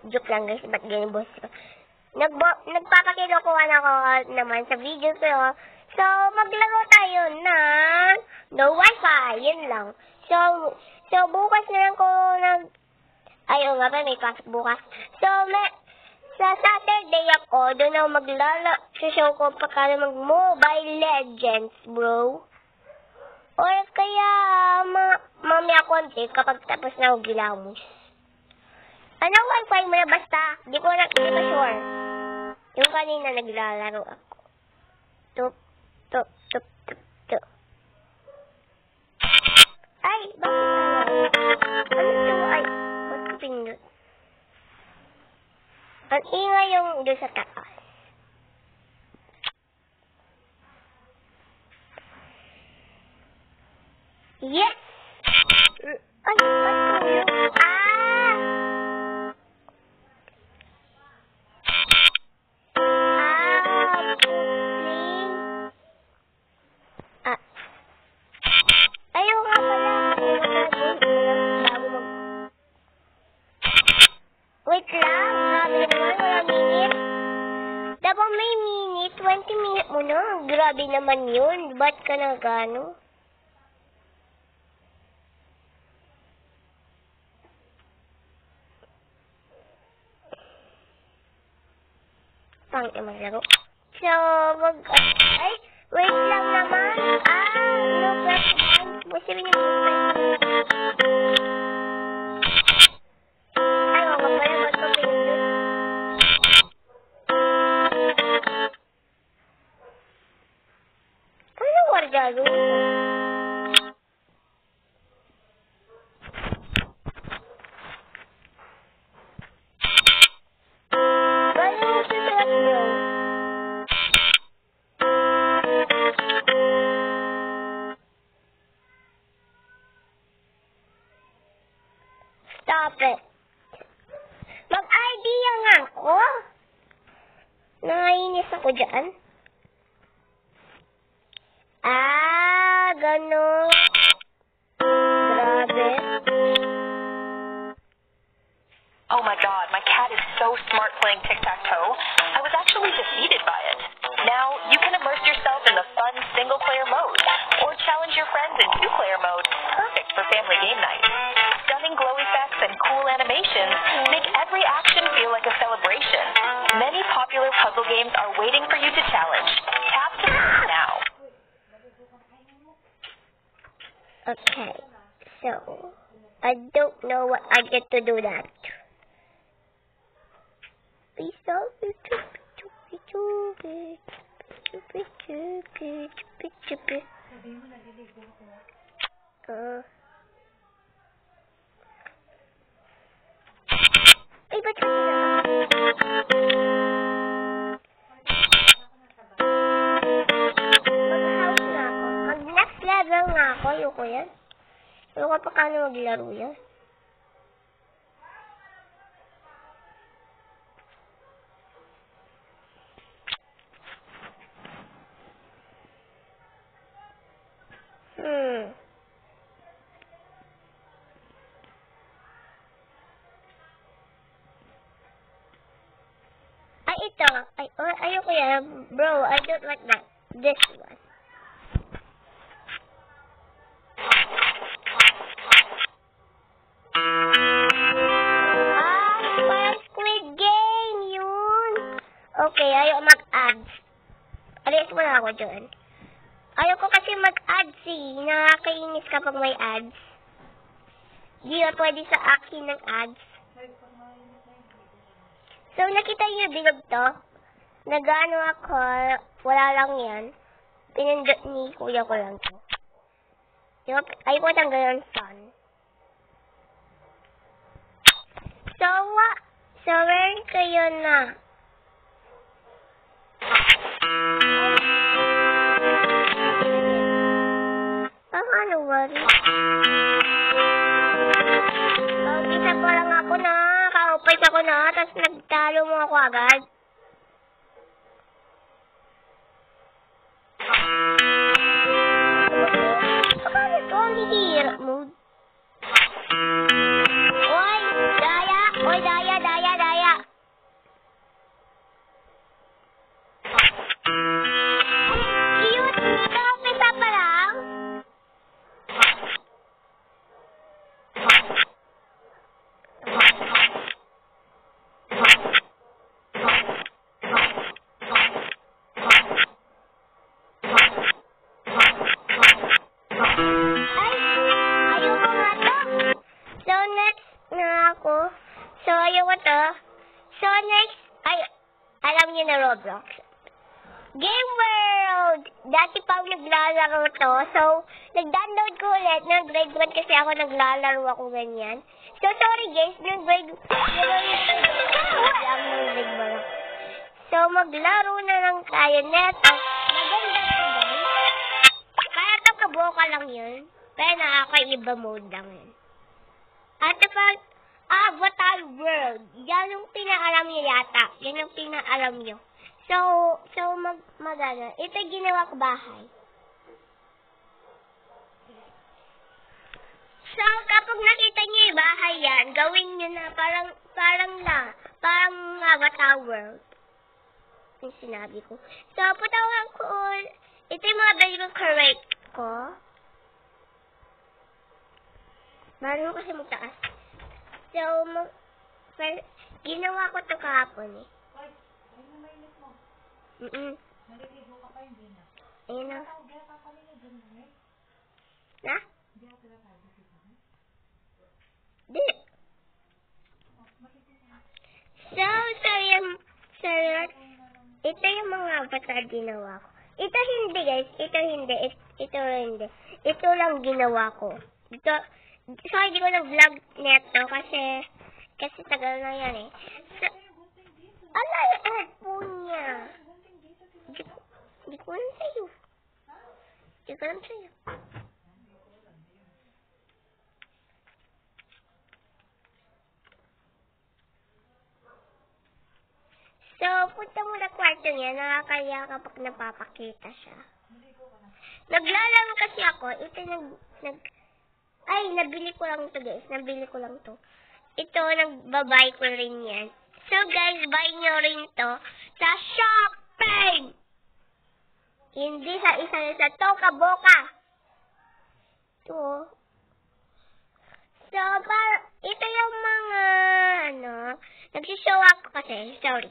Joke lang guys, ba't ganyan boss ko? Nagpapakilokohan ako naman sa video ko. So, maglaro tayo ng no wifi, yun lang. So bukas na lang ko ayaw nga ba, may pasok bukas. So, sa Saturday ako, doon ako show ko pa kaya mag-Mobile Legends, bro. Or kaya, mamaya konti kapag tapos na ako gilamos. Anong wifi mo na basta? Di ko sure. Yung kanina naglalaro ako. Tup. Ay, bakit ano? Ano ito? Ay, ba't ko pinindot? Ang ingay yung doon sa taas. Yes! Ay, ba't ko yung... Wait lang, grabe naman, wala minute. Dapat may minute, 20 minute mo na. Grabe naman yun. Ba't ka na gano? Pang maglaro. So, ay, wait lang naman. No question. Basta galo. Stop it. Mag-idea nga ako. Nainis ako dyan. Gano'n. Grabe. Oh my god, my cat is so smart playing tic-tac-toe. I was actually defeated by it. Now, you can immerse yourself in the fun single-player mode, or challenge your friends in two-player mode, perfect for family game night. Stunning glow effects and cool animations make every action feel like a celebration. Many popular puzzle games are waiting for you to challenge. Tap to play now. Okay, so, I don't know what I get to do that. Please don't be ay, ba't ka mag-house na ako. Mag-next level nga ako, ayoko yan. Ayoko pa kano maglaro yan. Ay, ito. Ay, ayoko yan. Bro, I don't like that. This one. Parang Squid Game yun. Okay, ayaw mag-ads. Alis mo na ako dyan. Ayaw ko kasi mag-ads eh. Nakakainis kapag may ads. Di na pwede sa akin ng ads. So, nakita niyo yung bilog to? Nag-ano ako, wala lang yan. Pinindot ni kuya ko lang to. Diba, ayaw ko tanggal ang sun. So, meron kayo na. Ano, worry? Isa ko lang ako na. Kaupay ako na. Tapos nagtalo mo ako agad. Paano ito? Ang hihirap mo. na ako. So, ayoko to. So, next, ay, alam niyo na Roblox. Game World! Dati pa ako naglalaro to. So, nag-download ko ulit. Nung grade 1 kasi ako naglalaro ako ganyan. So, sorry guys. Nung grade 1 So, maglaro na lang tayo neto. Maganda to guys. Kaya to kaboka lang yun. Kaya nakakaiba mode lang yun. At pag Avatar World. Yan yung pinaalam niyo yata. Yan yung pinaalam niyo. So magano. Ito ginawa ko bahay. So, kapag nakita niyo yung bahay yan, gawin niyo na parang Avatar World. Yung sinabi ko. So, patawan ko. Ito yung mga baby correct ko. Marunong kasi magtaas. So, ginawa ko ito kahapon eh. Naliligo ka pa, hindi na. Ayun na. Na? Na? Di. So, ito yung mga avatar ginawa ko. Ito hindi guys. Ito hindi. Ito lang ginawa ko. Ito, so, hindi ko nag-vlog neto kasi tagal na yan eh. So, ala yung po niya. Hindi ko alam sa'yo. Hindi ko alam sa'yo. So, punta mo na kwarto niya. Nakakaya kapag napapakita siya. Naglalaro kasi ako. Ito ay, nabili ko lang to guys. Nabili ko lang to. Ito, nagbabay ko rin yan. So guys, buy nyo rin to sa Shopee! Hindi sa isa Toca Boca. Ito. So, ito yung mga, nagsishow ako kasi, sorry.